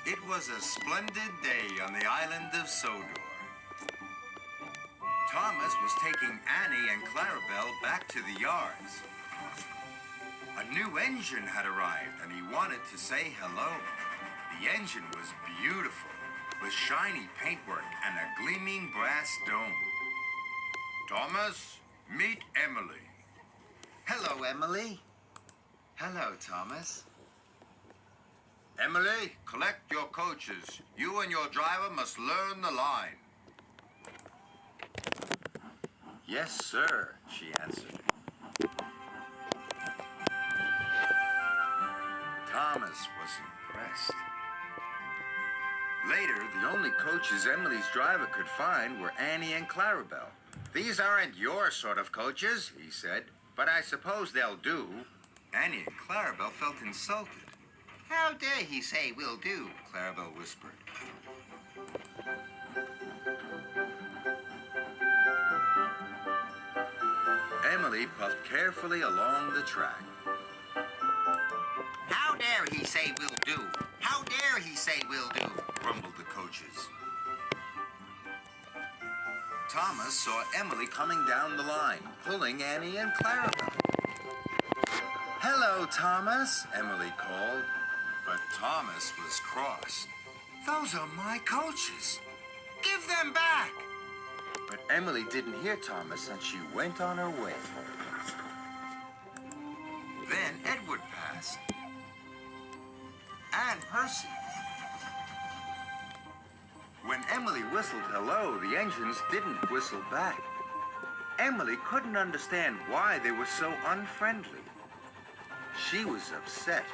It was a splendid day on the island of Sodor. Thomas was taking Annie and Clarabel back to the yards. A new engine had arrived and he wanted to say hello. The engine was beautiful, with shiny paintwork and a gleaming brass dome. Thomas, meet Emily. Hello, Emily. Hello, Thomas. Emily, collect your coaches. You and your driver must learn the line. Yes, sir, she answered. Thomas was impressed. Later, the only coaches Emily's driver could find were Annie and Clarabel. These aren't your sort of coaches, he said, but I suppose they'll do. Annie and Clarabel felt insulted. How dare he say will do, Clarabel whispered. Emily puffed carefully along the track. How dare he say will do? How dare he say will do? Grumbled the coaches. Thomas saw Emily coming down the line, pulling Annie and Clarabel. Hello, Thomas, Emily called. But Thomas was cross. Those are my coaches. Give them back! But Emily didn't hear Thomas and she went on her way. Then Edward passed. And Percy. When Emily whistled hello, the engines didn't whistle back. Emily couldn't understand why they were so unfriendly. She was upset.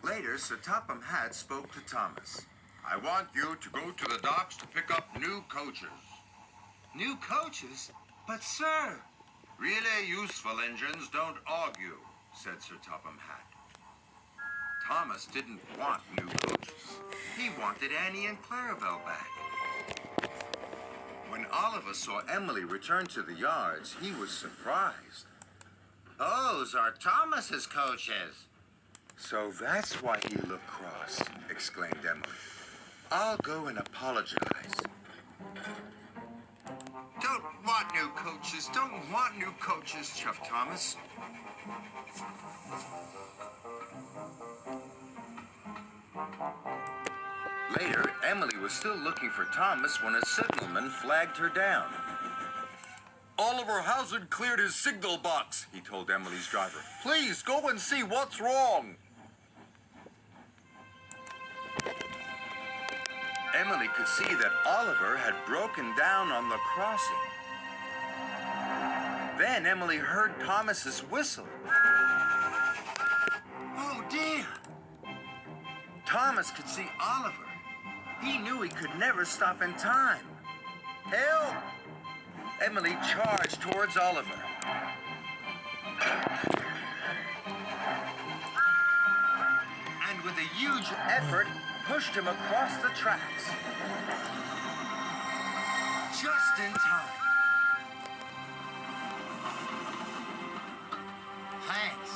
Later, Sir Topham Hatt spoke to Thomas. I want you to go to the docks to pick up new coaches. New coaches? But, sir... Really useful engines don't argue, said Sir Topham Hatt. Thomas didn't want new coaches. He wanted Annie and Clarabel back. When Oliver saw Emily return to the yards, he was surprised. Those are Thomas's coaches. So that's why he looked cross, exclaimed Emily. I'll go and apologize. Don't want new coaches, chuffed Thomas. Later, Emily was still looking for Thomas when a signalman flagged her down. Oliver hasn't cleared his signal box, he told Emily's driver. Please go and see what's wrong. Emily could see that Oliver had broken down on the crossing. Then Emily heard Thomas's whistle. Oh, dear. Thomas could see Oliver. He knew he could never stop in time. Help! Emily charged towards Oliver. And with a huge effort, pushed him across the tracks. Just in time. Thanks.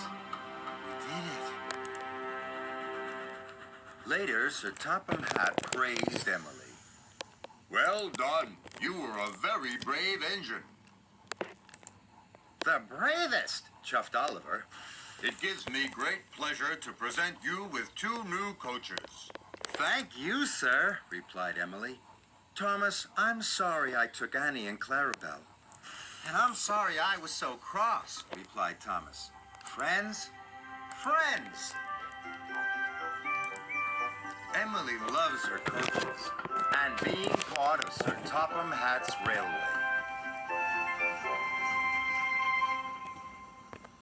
We did it. Later, Sir Topham Hatt praised Emily. Well done. You were a very brave engine. The bravest, chuffed Oliver. It gives me great pleasure to present you with 2 new coaches. Thank you, sir, replied Emily. Thomas, I'm sorry I took Annie and Clarabel. And I'm sorry I was so cross, replied Thomas. Friends? Friends! Emily loves her coaches and being part of Sir Topham Hatt's railway.